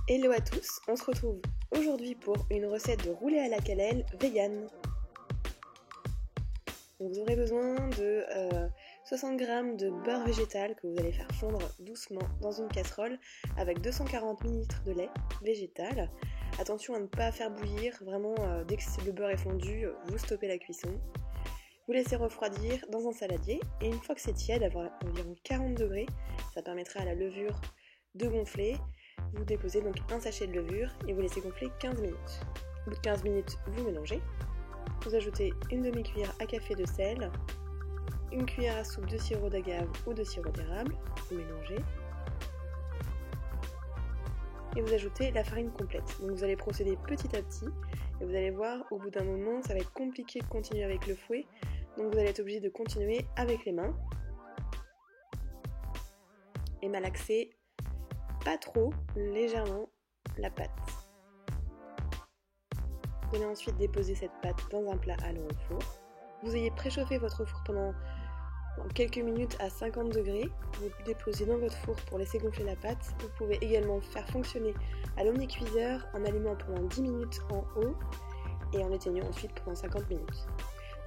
Hello à tous, on se retrouve aujourd'hui pour une recette de roulé à la cannelle vegan. Donc vous aurez besoin de 60 g de beurre végétal que vous allez faire fondre doucement dans une casserole avec 240 ml de lait végétal. Attention à ne pas faire bouillir, vraiment dès que le beurre est fondu, vous stoppez la cuisson. Vous laissez refroidir dans un saladier et une fois que c'est tiède, à environ 40 degrés, ça permettra à la levure de gonfler. Vous déposez donc un sachet de levure et vous laissez gonfler 15 minutes. Au bout de 15 minutes, vous mélangez. Vous ajoutez une demi-cuillère à café de sel, une cuillère à soupe de sirop d'agave ou de sirop d'érable, vous mélangez. Et vous ajoutez la farine complète. Donc vous allez procéder petit à petit et vous allez voir, au bout d'un moment, ça va être compliqué de continuer avec le fouet. Donc vous allez être obligé de continuer avec les mains et malaxer pas trop, légèrement la pâte. Vous allez ensuite déposer cette pâte dans un plat allant au four. Vous ayez préchauffé votre four pendant quelques minutes à 50 degrés. Vous déposez dans votre four pour laisser gonfler la pâte. Vous pouvez également faire fonctionner à l'omnicuiseur en allumant pendant 10 minutes en haut et en éteignant ensuite pendant 50 minutes.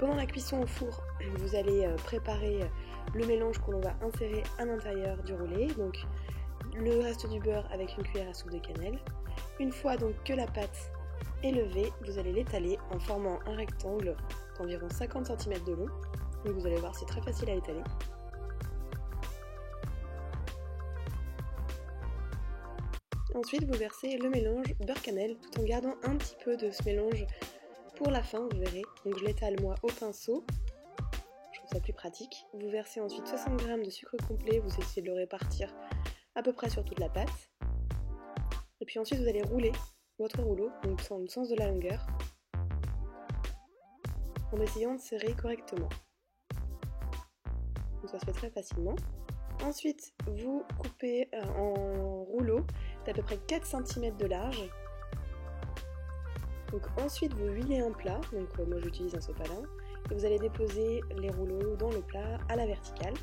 Pendant la cuisson au four, vous allez préparer le mélange que l'on va insérer à l'intérieur du roulé. Donc le reste du beurre avec une cuillère à soupe de cannelle. Une fois donc que la pâte est levée, vous allez l'étaler en formant un rectangle d'environ 50 cm de long. Donc vous allez voir, c'est très facile à étaler. Ensuite, vous versez le mélange beurre-cannelle tout en gardant un petit peu de ce mélange pour la fin, vous verrez. Donc je l'étale moi au pinceau. Je trouve ça plus pratique. Vous versez ensuite 60 g de sucre complet, vous essayez de le répartir à peu près sur toute la pâte. Et puis ensuite, vous allez rouler votre rouleau, donc dans le sens de la longueur, en essayant de serrer correctement. Donc ça se fait très facilement. Ensuite, vous coupez en rouleau d'à peu près 4 cm de large. Donc ensuite, vous huilez un plat, donc moi j'utilise un sopalin, et vous allez déposer les rouleaux dans le plat à la verticale.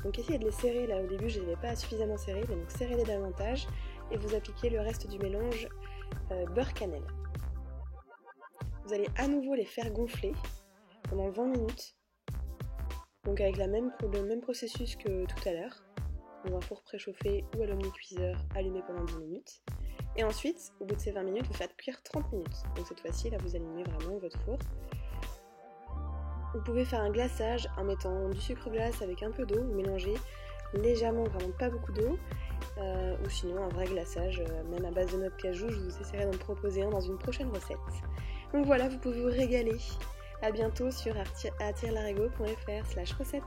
Donc essayez de les serrer, là au début je ne les avais pas suffisamment serrés, mais donc serrez-les davantage et vous appliquez le reste du mélange beurre-cannelle. Vous allez à nouveau les faire gonfler pendant 20 minutes, donc avec le même processus que tout à l'heure, dans un four préchauffé ou à l'omnicuiseur allumé pendant 10 minutes. Et ensuite, au bout de ces 20 minutes, vous faites cuire 30 minutes. Donc cette fois-ci, là vous allumez vraiment votre four. Vous pouvez faire un glaçage en mettant du sucre glace avec un peu d'eau, vous mélangez légèrement, vraiment pas beaucoup d'eau, ou sinon un vrai glaçage, même à base de noix de cajou, je vous essaierai d'en proposer un dans une prochaine recette. Donc voilà, vous pouvez vous régaler. À bientôt sur attirelarigot.fr/recette.